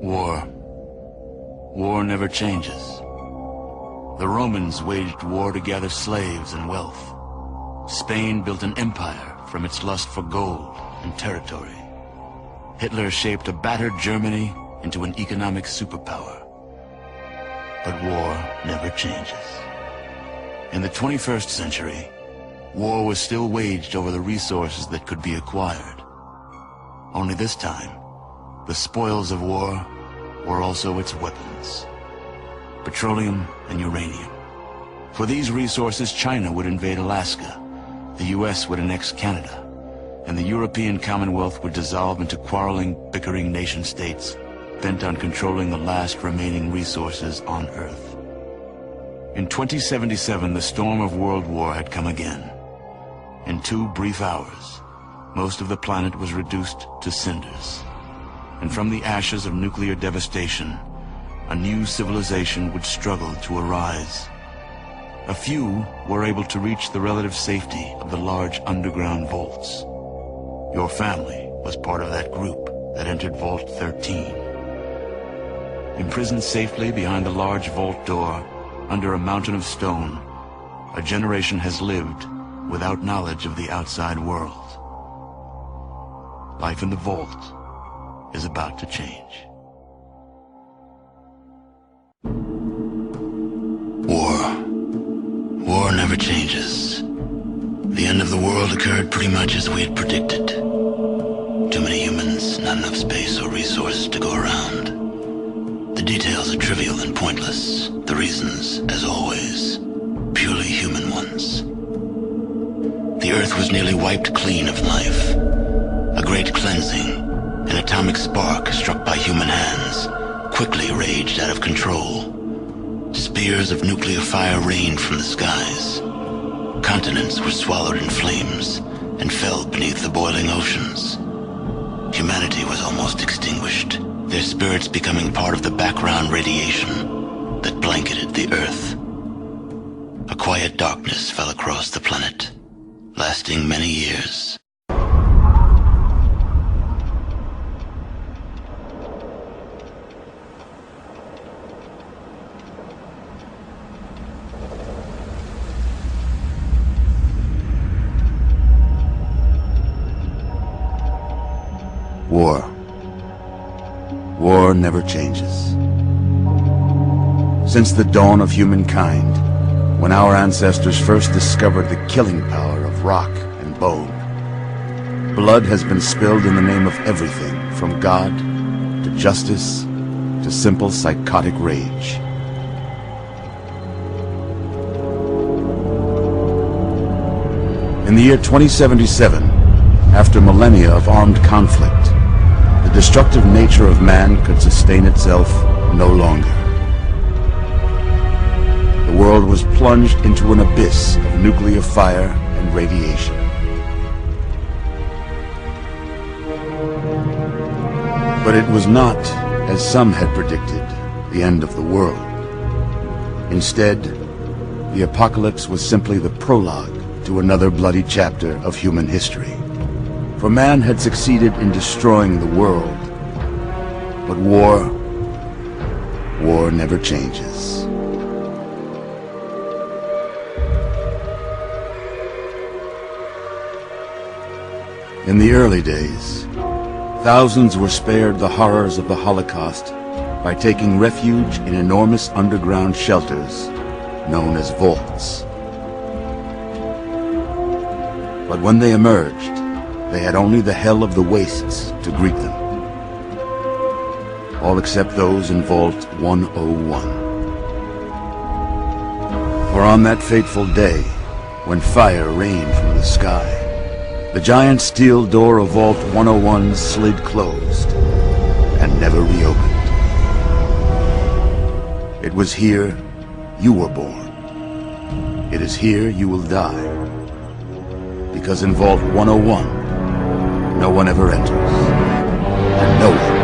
War. War never changes. The Romans waged war to gather slaves and wealth. Spain built an empire from its lust for gold and territory. Hitler shaped a battered Germany into an economic superpower. But war never changes. In the 21st century, war was still waged over the resources that could be acquired. Only this time, the spoils of war were also its weapons. Petroleum and uranium. For these resources, China would invade Alaska, the US would annex Canada, and the European Commonwealth would dissolve into quarreling, bickering nation-states bent on controlling the last remaining resources on Earth. In 2077, the storm of World War had come again. In 2 brief hours, most of the planet was reduced to cinders. And from the ashes of nuclear devastation, a new civilization would struggle to arise. A few were able to reach the relative safety of the large underground vaults. Your family was part of that group that entered Vault 13. Imprisoned safely behind the large vault door, under a mountain of stone, a generation has lived without knowledge of the outside world. Life in the vault is about to change. War never changes. The end of the world occurred pretty much as we had predicted. Too many humans, not enough space or resources to go around. The details are trivial and pointless. The reasons, as always, purely human ones. The Earth was nearly wiped clean of life. A great cleansing, an atomic spark struck by human hands, quickly raged out of control. Spears of nuclear fire rained from the skies. Continents were swallowed in flames and fell beneath the boiling oceans. Humanity was almost extinguished, their spirits becoming part of the background radiation that blanketed the Earth. A quiet darkness fell across the planet, lasting many years. War never changes. Since the dawn of humankind, when our ancestors first discovered the killing power of rock and bone, blood has been spilled in the name of everything from God to justice to simple psychotic rage. In the year 2077, after millennia of armed conflict, the destructive nature of man could sustain itself no longer. The world was plunged into an abyss of nuclear fire and radiation. But it was not, as some had predicted, the end of the world. Instead, the apocalypse was simply the prologue to another bloody chapter of human history. For man had succeeded in destroying the world, but war never changes. In the early days, thousands were spared the horrors of the Holocaust by taking refuge in enormous underground shelters known as vaults. But when they emerged, they had only the hell of the wastes to greet them. All except those in Vault 101. For on that fateful day, when fire rained from the sky, the giant steel door of Vault 101 slid closed and never reopened. It was here you were born. It is here you will die. Because in Vault 101, no one ever enters, and no one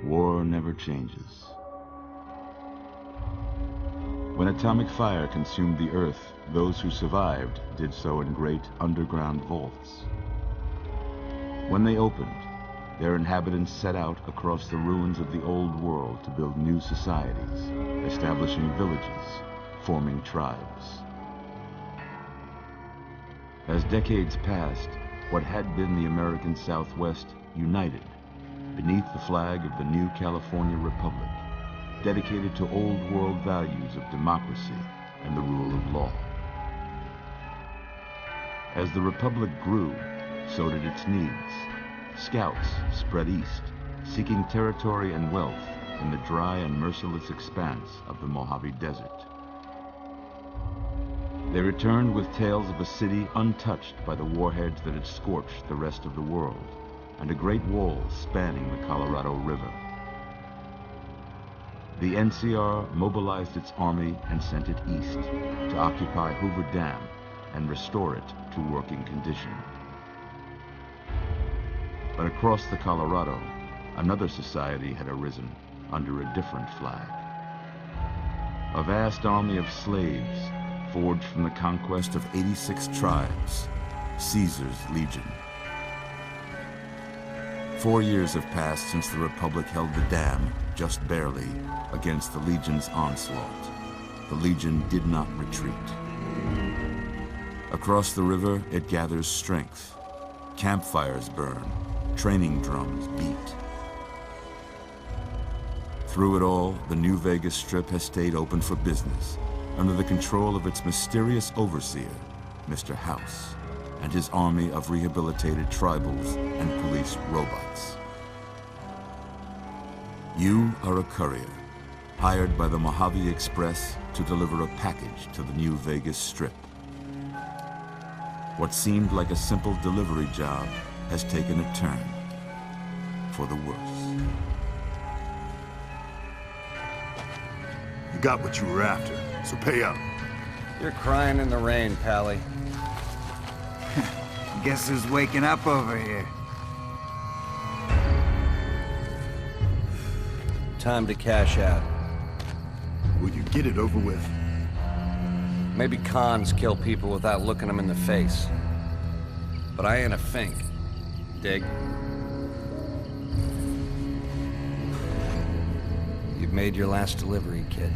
War never changes. When atomic fire consumed the Earth, those who survived did so in great underground vaults. When they opened, their inhabitants set out across the ruins of the old world to build new societies, establishing villages, forming tribes. As decades passed, what had been the American Southwest united beneath the flag of the new California Republic, dedicated to old world values of democracy and the rule of law. As the Republic grew, so did its needs. Scouts spread east, seeking territory and wealth in the dry and merciless expanse of the Mojave Desert. They returned with tales of a city untouched by the warheads that had scorched the rest of the world, and a great wall spanning the Colorado River. The NCR mobilized its army and sent it east to occupy Hoover Dam and restore it to working condition. But across the Colorado, another society had arisen under a different flag. A vast army of slaves forged from the conquest of 86 tribes, Caesar's Legion. 4 years have passed since the Republic held the dam, just barely, against the Legion's onslaught. The Legion did not retreat. Across the river, it gathers strength. Campfires burn, training drums beat. Through it all, the New Vegas Strip has stayed open for business, under the control of its mysterious overseer, Mr. House, and his army of rehabilitated tribals and police robots. You are a courier, hired by the Mojave Express to deliver a package to the New Vegas Strip. What seemed like a simple delivery job has taken a turn for the worse. You got what you were after, so pay up. You're crying in the rain, Pally. Guess who's waking up over here? Time to cash out. Will you get it over with? Maybe cons kill people without looking them in the face. But I ain't a fink. Dig? You've made your last delivery, kid.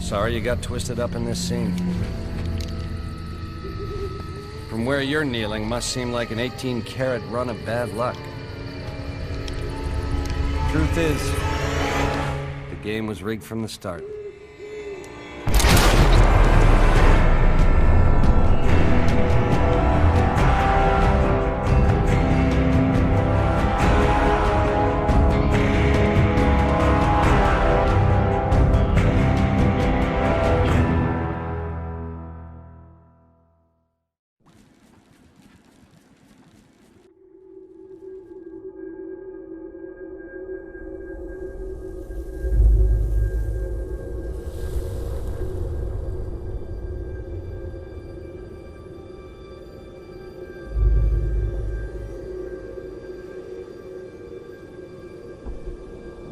Sorry you got twisted up in this scene. From where you're kneeling must seem like an 18-carat run of bad luck. Truth is, the game was rigged from the start.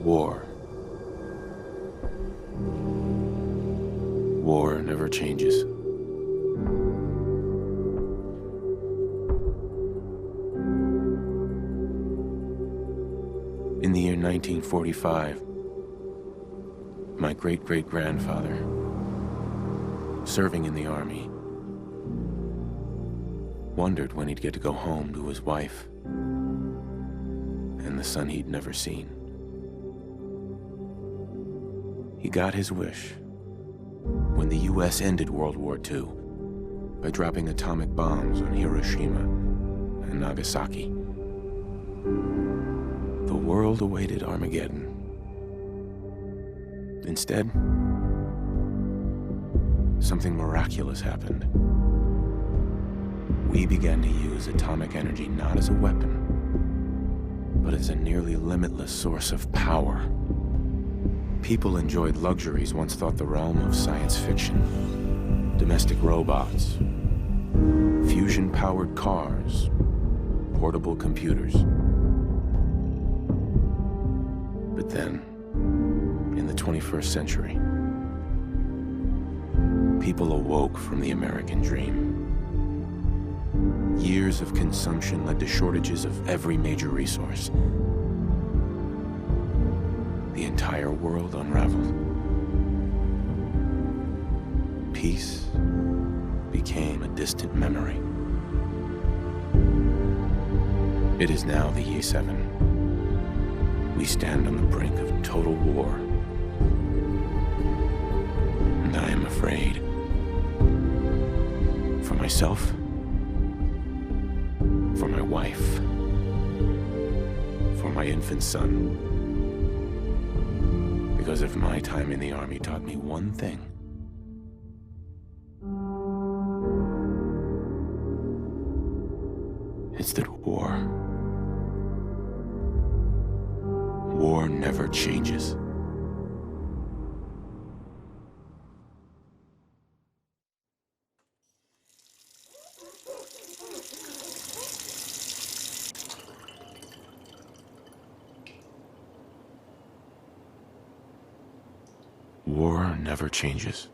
War. War never changes. In the year 1945, my great-great-grandfather, serving in the army, wondered when he'd get to go home to his wife and the son he'd never seen. He got his wish when the U.S. ended World War II by dropping atomic bombs on Hiroshima and Nagasaki. The world awaited Armageddon. Instead, something miraculous happened. We began to use atomic energy not as a weapon, but as a nearly limitless source of power. People enjoyed luxuries once thought the realm of science fiction. Domestic robots, fusion-powered cars, portable computers. But then, in the 21st century, people awoke from the American dream. Years of consumption led to shortages of every major resource. The entire world unraveled. Peace became a distant memory. It is now the Year 7. We stand on the brink of total war. And I am afraid. For myself, for my wife, for my infant son. Because if my time in the army taught me one thing, it's that war never changes. War never changes.